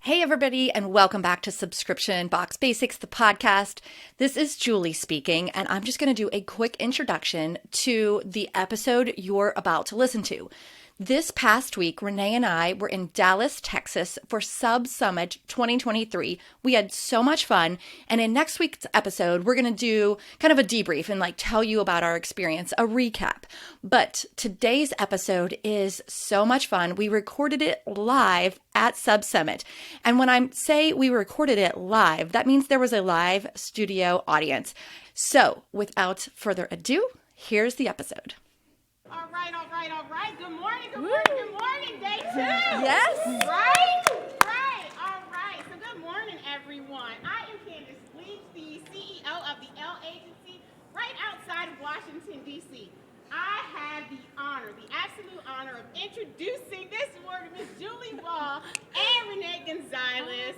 Hey, everybody, and welcome back to Subscription Box Basics, the podcast. This is Julie speaking, and I'm just going to do a quick introduction to the episode you're about to listen to. This past week, Renee and I were in Dallas, Texas for Sub Summit 2023. We had so much fun, and in next week's episode, we're going to do kind of a debrief and tell you about our experience, a recap. But today's episode is so much fun. We recorded it live at Sub Summit. And when I say we recorded it live, that means there was a live studio audience. So without further ado, here's the episode. All right. Good morning, day two. Yes. Right. All right. So good morning, everyone. I am Candace Leach, the CEO of the L Agency right outside of Washington, D.C. I have the absolute honor of introducing this morning Miss Julie Ball and Renee Gonzalez.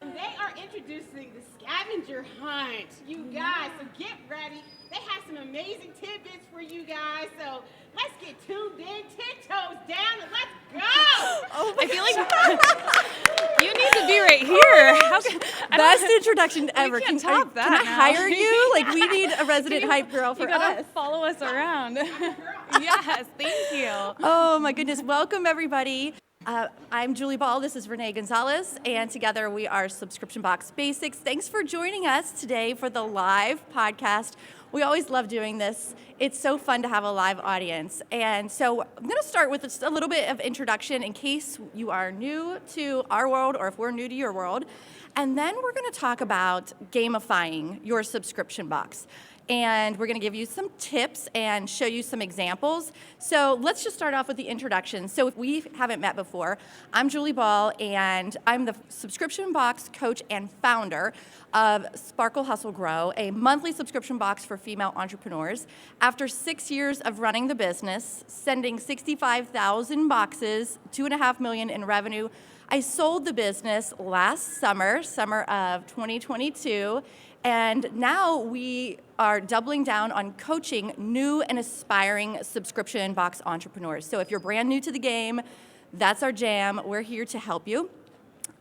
They are introducing the scavenger hunt, you guys, so get ready. They have some amazing tidbits for you guys, so let's get tuned in, 10 toes down, and let's go! Oh, I feel like you need to be right here. Best introduction ever. Can't top that. Can I now. hire you? We need a resident hype girl for You gotta us. follow us around. Yes, thank you. Oh my goodness. Welcome, everybody. I'm Julie Ball. This is Renee Gonzalez, and together we are Subscription Box Basics. Thanks for joining us today for the live podcast. We always love doing this. It's so fun to have a live audience. And so I'm going to start with just a little bit of introduction in case you are new to our world or if we're new to your world. And then we're going to talk about gamifying your subscription box. And we're going to give you some tips and show you some examples. So let's just start off with the introduction. So if we haven't met before, I'm Julie Ball, and I'm the subscription box coach and founder of Sparkle Hustle Grow, a monthly subscription box for female entrepreneurs. After 6 years of running the business, sending 65,000 boxes, $2.5 million in revenue, I sold the business last summer of 2022. And now we are doubling down on coaching new and aspiring subscription box entrepreneurs. So if you're brand new to the game, that's our jam. We're here to help you.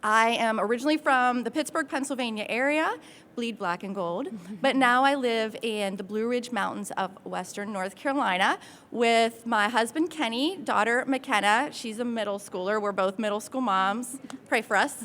I am originally from the Pittsburgh, Pennsylvania area, bleed black and gold, but now I live in the Blue Ridge Mountains of Western North Carolina with my husband, Kenny, daughter, McKenna. She's a middle schooler. We're both middle school moms. Pray for us.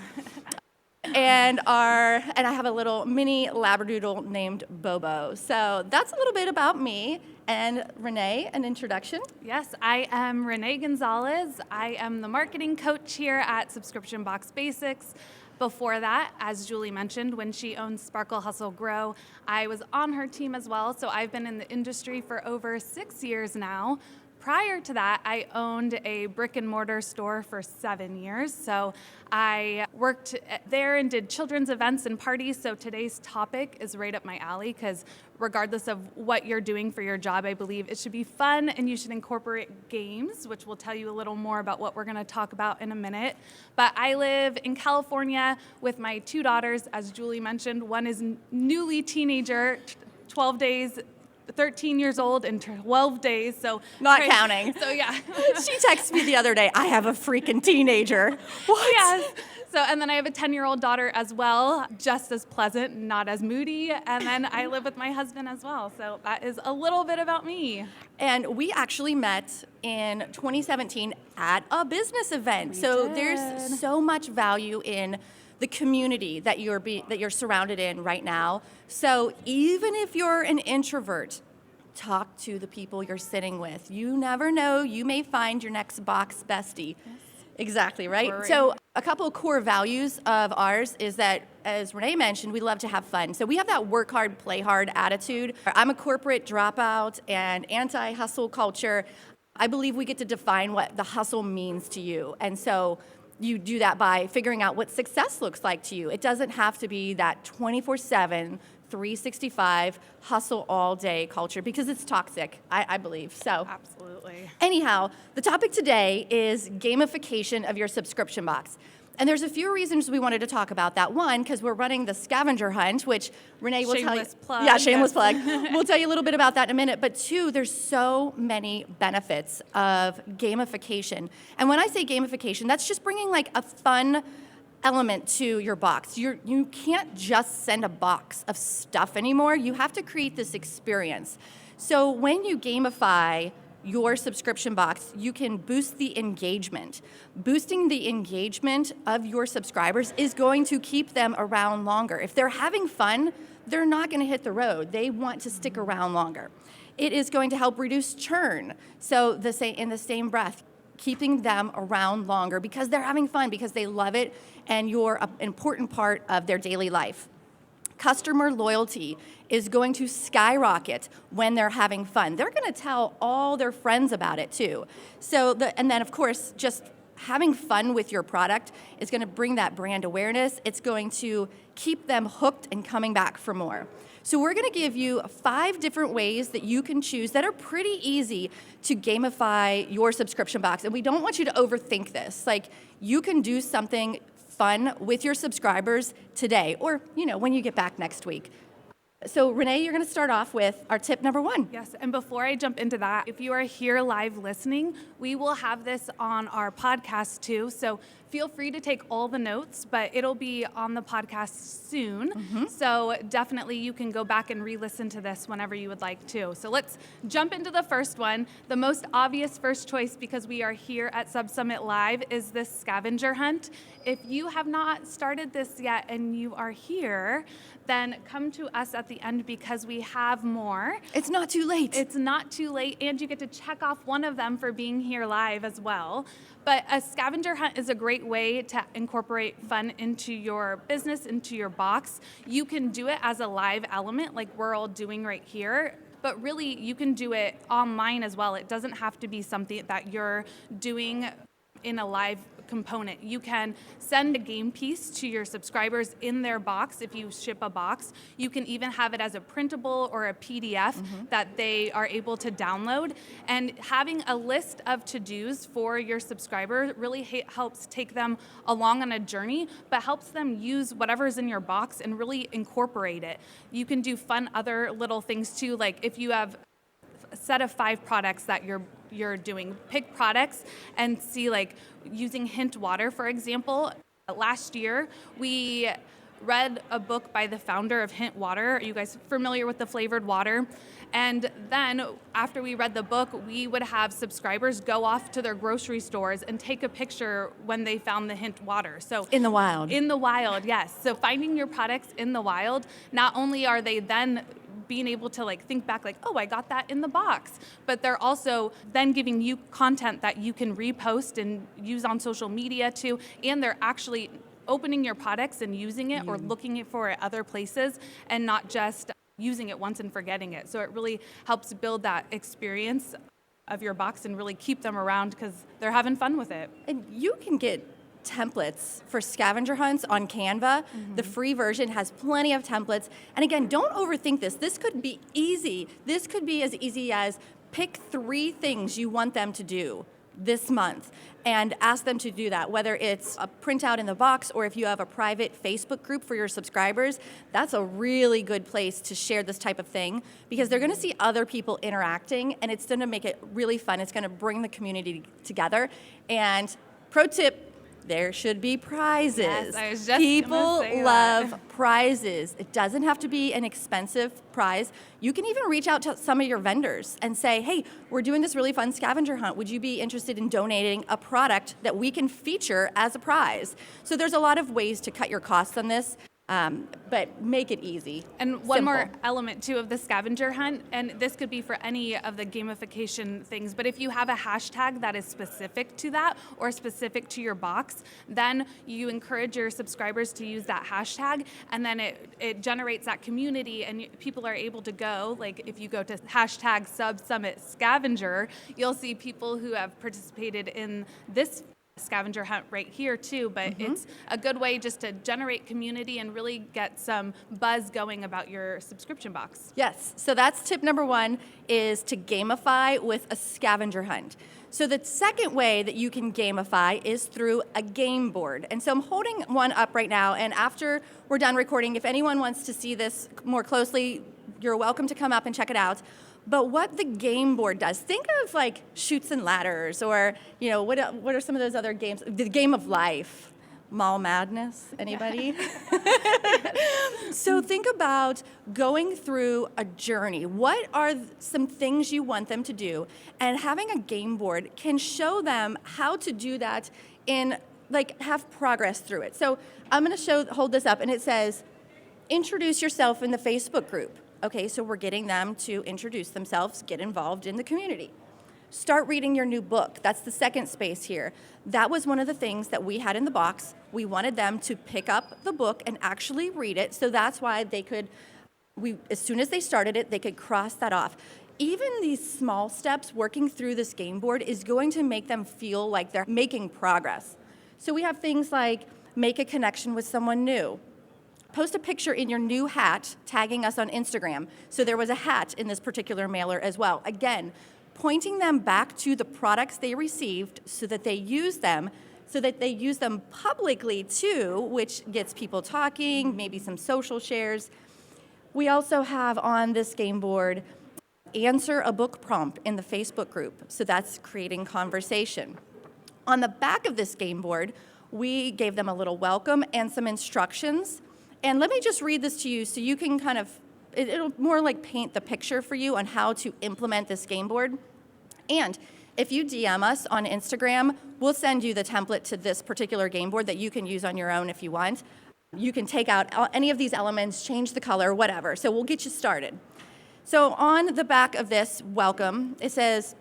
And I have a little mini labradoodle named Bobo. So that's a little bit about me. And Renee, an introduction. Yes, I am Renee Gonzalez. I am the marketing coach here at Subscription Box Basics. Before that, as Julie mentioned, when she owned Sparkle Hustle Grow, I was on her team as well. So I've been in the industry for over 6 years now. Prior to that, I owned a brick and mortar store for 7 years. So I worked there and did children's events and parties. So today's topic is right up my alley because regardless of what you're doing for your job, I believe it should be fun and you should incorporate games, which we'll tell you a little more about what we're going to talk about in a minute. But I live in California with my 2 daughters, as Julie mentioned. One is newly teenager, 12 days 13 years old in 12 days, so not counting. So yeah. She texted me the other day, I have a freaking teenager. What? Yes. So, and then I have a 10-year-old daughter as well, just as pleasant, not as moody. And then I live with my husband as well. So that is a little bit about me. And we actually met in 2017 at a business event. There's so much value in the community that you're surrounded in right now. So even if you're an introvert, talk to the people you're sitting with. You never know, you may find your next box bestie. Yes. Exactly, right? Right. So a couple of core values of ours is that, as Renee mentioned, we love to have fun. So we have that work hard, play hard attitude. I'm a corporate dropout and anti-hustle culture. I believe we get to define what the hustle means to you. And so you do that by figuring out what success looks like to you. It doesn't have to be that 24/7, 365 hustle all day culture because it's toxic, I believe. So Absolutely. Anyhow, the topic today is gamification of your subscription box. And there's a few reasons we wanted to talk about that. One, because we're running the scavenger hunt, which Renee will tell you. Shameless plug. Yeah, shameless Yes. plug. We'll tell you a little bit about that in a minute. But two, there's so many benefits of gamification. And when I say gamification, that's just bringing like a fun element to your box. You can't just send a box of stuff anymore. You have to create this experience. So when you gamify your subscription box, you can boost the engagement. Boosting the engagement of your subscribers is going to keep them around longer. If they're having fun, they're not going to hit the road. They want to stick around longer. It is going to help reduce churn. So in the same breath, keeping them around longer because they're having fun, because they love it, and you're an important part of their daily life. Customer loyalty is going to skyrocket when they're having fun. They're going to tell all their friends about it too. And then of course, just having fun with your product is going to bring that brand awareness. It's going to keep them hooked and coming back for more. So we're going to give you 5 different ways that you can choose that are pretty easy to gamify your subscription box. And we don't want you to overthink this. Like, you can do something fun with your subscribers today or, when you get back next week. So Renee, you're going to start off with our tip number 1. Yes, and before I jump into that, if you are here live listening, we will have this on our podcast too. So feel free to take all the notes, but it'll be on the podcast soon. Mm-hmm. So definitely you can go back and re-listen to this whenever you would like to. So let's jump into the first one. The most obvious first choice, because we are here at Sub Summit Live, is this scavenger hunt. If you have not started this yet and you are here, then come to us at the end because we have more. It's not too late. It's not too late, and you get to check off one of them for being here live as well. But a scavenger hunt is a great way to incorporate fun into your business, into your box. You can do it as a live element like we're all doing right here, but really you can do it online as well. It doesn't have to be something that you're doing in a live component. You can send a game piece to your subscribers in their box if you ship a box. You can even have it as a printable or a PDF that they are able to download. And having a list of to-dos for your subscribers really helps take them along on a journey, but helps them use whatever's in your box and really incorporate it. You can do fun other little things too, like if you have a set of 5 products that you're doing. Pick products and see, like using Hint Water, for example. Last year, we read a book by the founder of Hint Water. Are you guys familiar with the flavored water? And then after we read the book, we would have subscribers go off to their grocery stores and take a picture when they found the Hint Water. So in the wild. In the wild, yes. So finding your products in the wild, not only are they then being able to think back oh, I got that in the box, but they're also then giving you content that you can repost and use on social media too, and they're actually opening your products and using it or looking for it other places and not just using it once and forgetting it. So it really helps build that experience of your box and really keep them around because they're having fun with it. And you can get templates for scavenger hunts on Canva. The free version has plenty of templates. And again, don't overthink this. This could be easy. This could be as easy as pick 3 things you want them to do this month and ask them to do that, whether it's a printout in the box or if you have a private Facebook group for your subscribers. That's a really good place to share this type of thing because they're going to see other people interacting and it's going to make it really fun. It's going to bring the community together. And pro tip, there should be prizes. Yes, I was just People gonna say love that. Prizes. It doesn't have to be an expensive prize. You can even reach out to some of your vendors and say, hey, we're doing this really fun scavenger hunt. Would you be interested in donating a product that we can feature as a prize? So there's a lot of ways to cut your costs on this. But make it easy. And one Simple. more element too of the scavenger hunt, and this could be for any of the gamification things, but if you have a hashtag that is specific to that or specific to your box, then you encourage your subscribers to use that hashtag, and then it generates that community and people are able to go, like if you go to hashtag Sub Summit Scavenger, you'll see people who have participated in this scavenger hunt right here too, but it's a good way just to generate community and really get some buzz going about your subscription box. Yes, so that's tip number 1 is to gamify with a scavenger hunt. So the second way that you can gamify is through a game board. And so I'm holding one up right now, and after we're done recording, if anyone wants to see this more closely, you're welcome to come up and check it out. But what the game board does, think of like Chutes and Ladders or, what are some of those other games? The Game of Life. Mall madness, anybody? So think about going through a journey. What are some things you want them to do? And having a game board can show them how to do that in, like, have progress through it. So I'm gonna hold this up, and it says, introduce yourself in the Facebook group. Okay, so we're getting them to introduce themselves, get involved in the community. Start reading your new book. That's the second space here. That was one of the things that we had in the box. We wanted them to pick up the book and actually read it, so that's why they could, as soon as they started it, they could cross that off. Even these small steps working through this game board is going to make them feel like they're making progress. So we have things like make a connection with someone new. Post a picture in your new hat, tagging us on Instagram. So there was a hat in this particular mailer as well. Again, pointing them back to the products they received so that they use them publicly too, which gets people talking, maybe some social shares. We also have on this game board, answer a book prompt in the Facebook group. So that's creating conversation. On the back of this game board, we gave them a little welcome and some instructions. And let me just read this to you so you can kind of, it'll more like paint the picture for you on how to implement this game board. And if you DM us on Instagram, we'll send you the template to this particular game board that you can use on your own if you want. You can take out any of these elements, change the color, whatever. So we'll get you started. So on the back of this welcome, it says,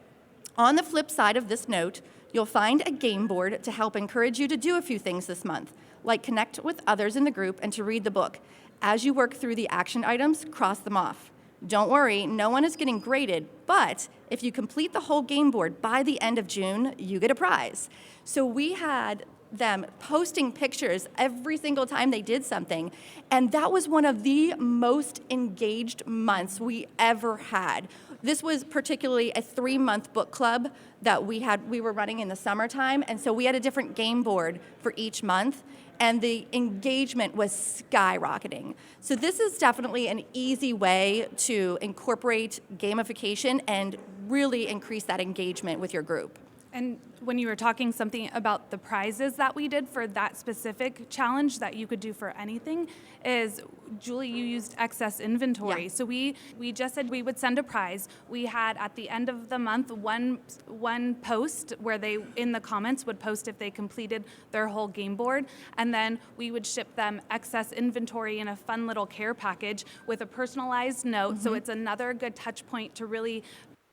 on the flip side of this note, you'll find a game board to help encourage you to do a few things this month, like connect with others in the group and to read the book. As you work through the action items, cross them off. Don't worry, no one is getting graded, but if you complete the whole game board by the end of June, you get a prize. So we had them posting pictures every single time they did something, and that was one of the most engaged months we ever had. This was particularly a 3-month book club that we were running in the summertime, and so we had a different game board for each month, and the engagement was skyrocketing. So this is definitely an easy way to incorporate gamification and really increase that engagement with your group. And when you were talking something about the prizes that we did for that specific challenge that you could do for anything, is, Julie, you used excess inventory. Yeah. So we just said we would send a prize. We had at the end of the month one post where they, in the comments, would post if they completed their whole game board, and then we would ship them excess inventory in a fun little care package with a personalized note. Mm-hmm. So it's another good touch point to really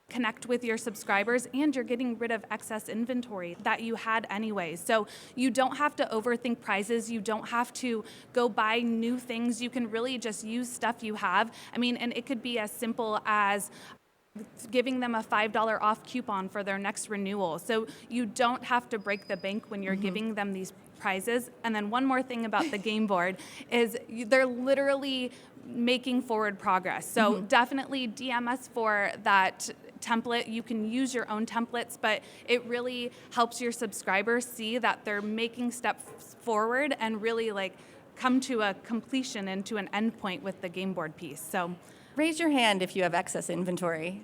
connect with your subscribers, and you're getting rid of excess inventory that you had anyway. So you don't have to overthink prizes. You don't have to go buy new things. You can really just use stuff you have. I mean, and it could be as simple as giving them a $5 off coupon for their next renewal. So you don't have to break the bank when you're giving them these prizes. And then one more thing about the game board is they're literally making forward progress. So definitely DM us for that template. You can use your own templates, but it really helps your subscribers see that they're making steps forward and really like come to a completion and to an end point with the game board piece. So raise your hand if you have excess inventory.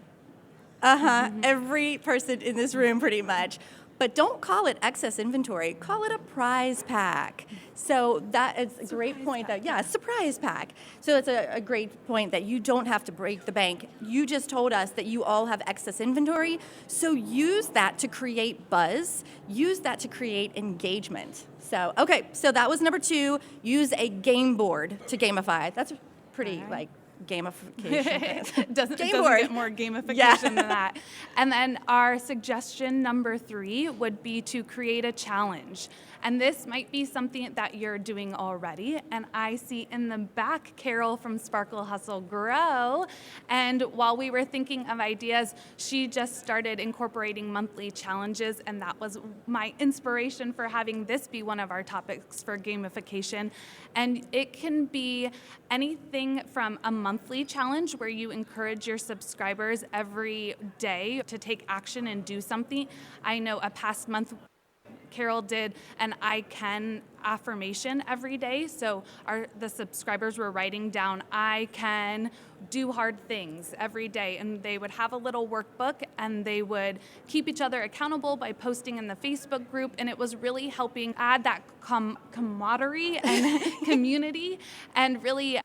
Every person in this room pretty much. But don't call it excess inventory, call it a prize pack. So that is a great point surprise pack. So it's a great point that you don't have to break the bank. You just told us that you all have excess inventory, so use that to create buzz, use that to create engagement. So, okay, so that was number 2, use a game board to gamify. That's pretty gamification. doesn't get more gamification than that. And then our suggestion number 3 would be to create a challenge. And this might be something that you're doing already. And I see in the back Carol from Sparkle Hustle Grow. And while we were thinking of ideas, she just started incorporating monthly challenges. And that was my inspiration for having this be one of our topics for gamification. And it can be anything from a monthly challenge where you encourage your subscribers every day to take action and do something. I know a past month Carol did an I can affirmation every day. So the subscribers were writing down, I can do hard things every day. And they would have a little workbook and they would keep each other accountable by posting in the Facebook group. And it was really helping add that camaraderie and community and really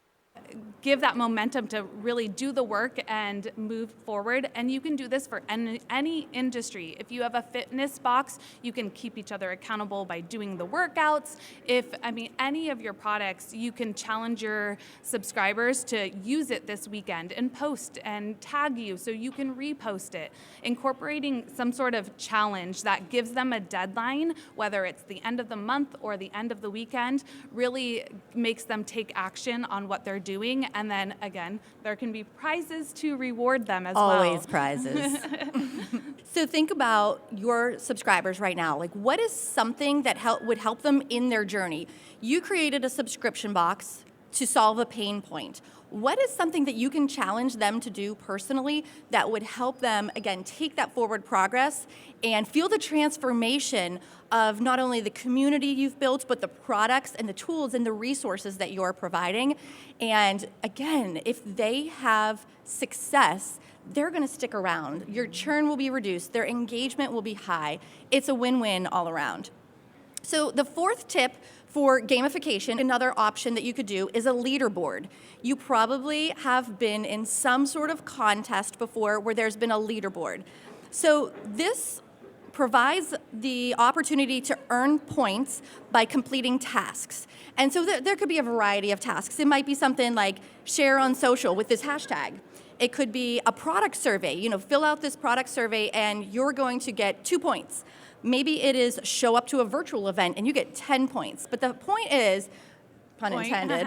give that momentum to really do the work and move forward. And you can do this for any industry. If you have a fitness box, you can keep each other accountable by doing the workouts. Any of your products, you can challenge your subscribers to use it this weekend and post and tag you so you can repost it. Incorporating some sort of challenge that gives them a deadline, whether it's the end of the month or the end of the weekend, really makes them take action on what they're doing. And then again, there can be prizes to reward them as well. Always prizes. So think about your subscribers right now. Like, what is something that would help them in their journey? You created a subscription box to solve a pain point. What is something that you can challenge them to do personally that would help them, again, take that forward progress and feel the transformation of not only the community you've built, but the products and the tools and the resources that you're providing? And again, if they have success, they're going to stick around. Your churn will be reduced. Their engagement will be high. It's a win-win all around. So the fourth tip for gamification, another option that you could do is a leaderboard. You probably have been in some sort of contest before where there's been a leaderboard. So this provides the opportunity to earn points by completing tasks. And so there could be a variety of tasks. It might be something like share on social with this hashtag. It could be a product survey. Fill out this product survey and you're going to get 2 points. Maybe it is show up to a virtual event and you get 10 points. But the point is, pun intended,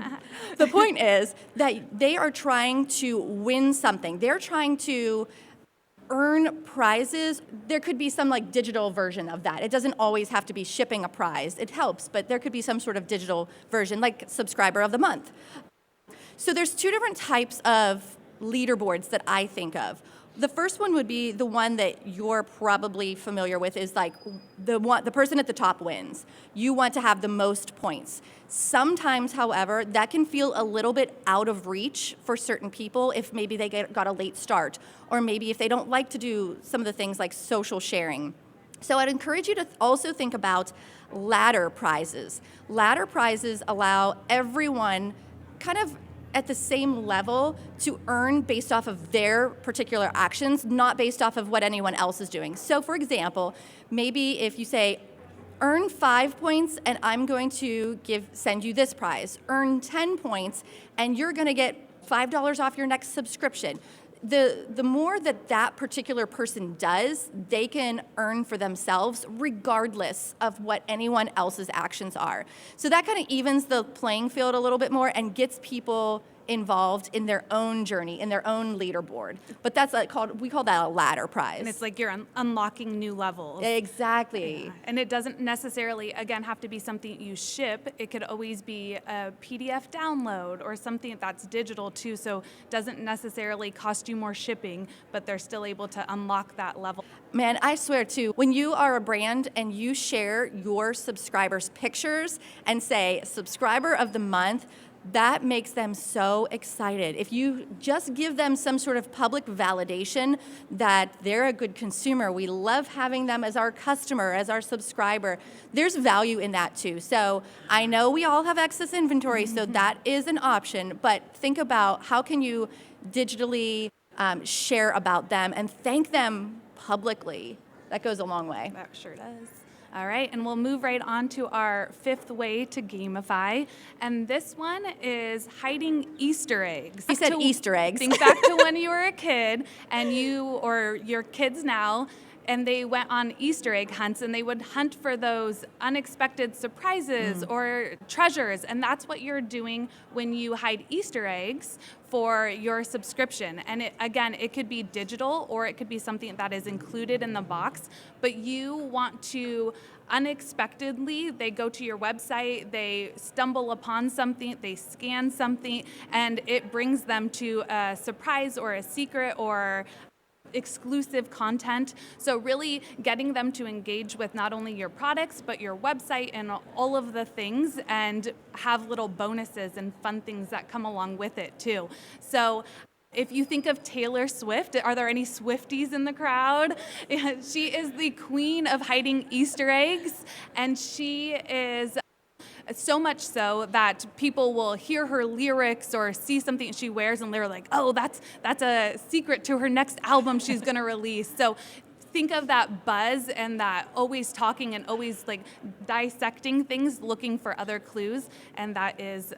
the point is that they are trying to win something. They're trying to earn prizes. There could be some like digital version of that. It doesn't always have to be shipping a prize. It helps, but there could be some sort of digital version like subscriber of the month. So there's 2 different types of leaderboards that I think of. The first one would be the one that you're probably familiar with, is like the person at the top wins. You want to have the most points. Sometimes, however, that can feel a little bit out of reach for certain people if maybe they got a late start, or maybe if they don't like to do some of the things like social sharing. So I'd encourage you to also think about ladder prizes. Ladder prizes allow everyone kind of at the same level to earn based off of their particular actions, not based off of what anyone else is doing. So for example, maybe if you say, earn 5 points and I'm going to send you this prize. Earn 10 points and you're gonna get $5 off your next subscription. The more that particular person does, they can earn for themselves regardless of what anyone else's actions are. So that kind of evens the playing field a little bit more and gets people involved in their own journey, in their own leaderboard. But that's we call that a ladder prize. And it's like you're unlocking new levels. Exactly. Yeah. And it doesn't necessarily, again, have to be something you ship. It could always be a PDF download or something that's digital too, so it doesn't necessarily cost you more shipping, but they're still able to unlock that level. Man, I swear too, when you are a brand and you share your subscribers' pictures and say, subscriber of the month, that makes them so excited. If you just give them some sort of public validation that they're a good consumer, we love having them as our customer, as our subscriber, there's value in that too. So I know we all have excess inventory, so that is an option, but think about how can you digitally share about them and thank them publicly. That goes a long way. That sure does. All right, and we'll move right on to our 5th way to gamify. And this one is hiding Easter eggs. You said Easter eggs. Think back to when you were a kid and you or your kids now, and they went on Easter egg hunts and they would hunt for those unexpected surprises or treasures. And that's what you're doing when you hide Easter eggs for your subscription. And it could be digital or it could be something that is included in the box, but you want to unexpectedly, they go to your website, they stumble upon something, they scan something, and it brings them to a surprise or a secret or exclusive content. So really getting them to engage with not only your products, but your website and all of the things, and have little bonuses and fun things that come along with it too. So if you think of Taylor Swift, are there any Swifties in the crowd? She is the queen of hiding Easter eggs, and she is so much so that people will hear her lyrics or see something she wears and they're like, oh, that's a secret to her next album she's gonna release. So think of that buzz and that always talking and always like dissecting things, looking for other clues, and that is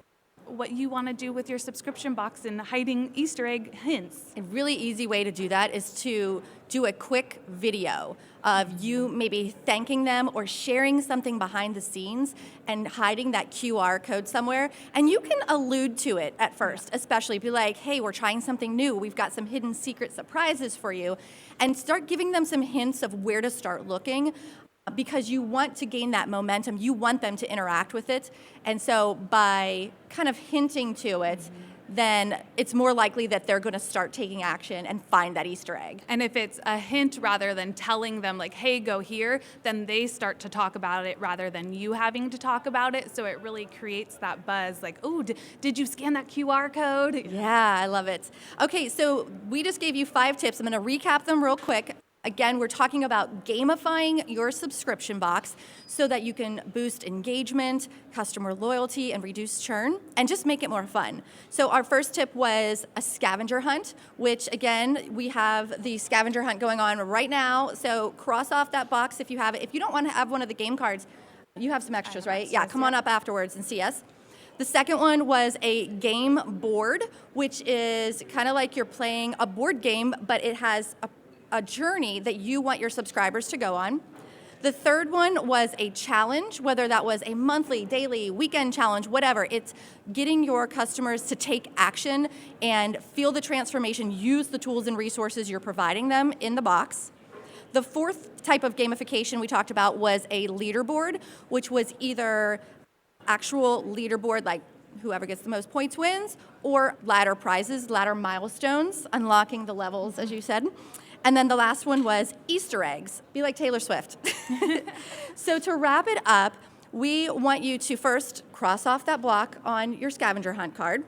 what you want to do with your subscription box and hiding Easter egg hints. A really easy way to do that is to do a quick video of you maybe thanking them or sharing something behind the scenes and hiding that QR code somewhere. And you can allude to it at first, especially be like, hey, we're trying something new. We've got some hidden secret surprises for you. And start giving them some hints of where to start looking, because you want to gain that momentum. You want them to interact with it. And so by kind of hinting to it, then it's more likely that they're going to start taking action and find that Easter egg. And if it's a hint rather than telling them like, hey, go here, then they start to talk about it rather than you having to talk about it. So it really creates that buzz like, oh, did you scan that QR code? Yeah, I love it. Okay, so we just gave you 5 tips. I'm going to recap them real quick. Again, we're talking about gamifying your subscription box so that you can boost engagement, customer loyalty, and reduce churn, and just make it more fun. So our first tip was a scavenger hunt, which again, we have the scavenger hunt going on right now. So cross off that box if you have it. If you don't want to have one of the game cards, you have some extras, right? Yeah, come on up afterwards and see us. The second one was a game board, which is kind of like you're playing a board game, but it has a journey that you want your subscribers to go on. The third one was a challenge, whether that was a monthly, daily, weekend challenge, whatever. It's getting your customers to take action and feel the transformation, use the tools and resources you're providing them in the box. The fourth type of gamification we talked about was a leaderboard, which was either actual leaderboard, like whoever gets the most points wins, or ladder prizes, ladder milestones, unlocking the levels, as you said. And then the last one was Easter eggs. Be like Taylor Swift. So to wrap it up, we want you to first cross off that block on your scavenger hunt card.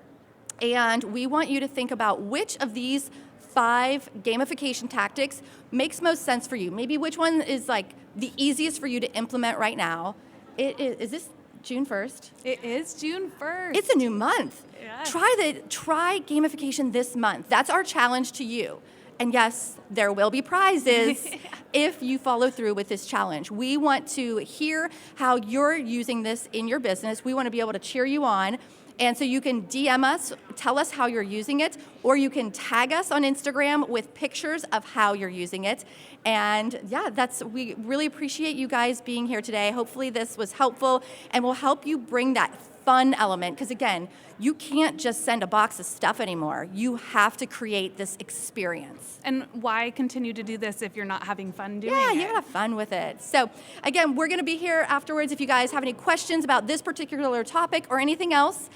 And we want you to think about which of these 5 gamification tactics makes most sense for you. Maybe which one is like the easiest for you to implement right now. Is this June 1st? It is June 1st. It's a new month. Yes. Try gamification this month. That's our challenge to you. And yes, there will be prizes if you follow through with this challenge. We want to hear how you're using this in your business. We want to be able to cheer you on. And so you can DM us, tell us how you're using it, or you can tag us on Instagram with pictures of how you're using it. And yeah, we really appreciate you guys being here today. Hopefully this was helpful and will help you bring that fun element, because again, you can't just send a box of stuff anymore. You have to create this experience. And why continue to do this if you're not having fun doing it? Yeah, you gotta have fun with it. So again, we're gonna be here afterwards if you guys have any questions about this particular topic or anything else.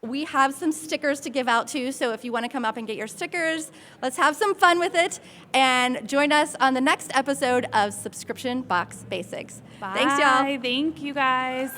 We have some stickers to give out too, so if you wanna come up and get your stickers, let's have some fun with it, and join us on the next episode of Subscription Box Basics. Bye. Thanks, y'all. Thank you, guys.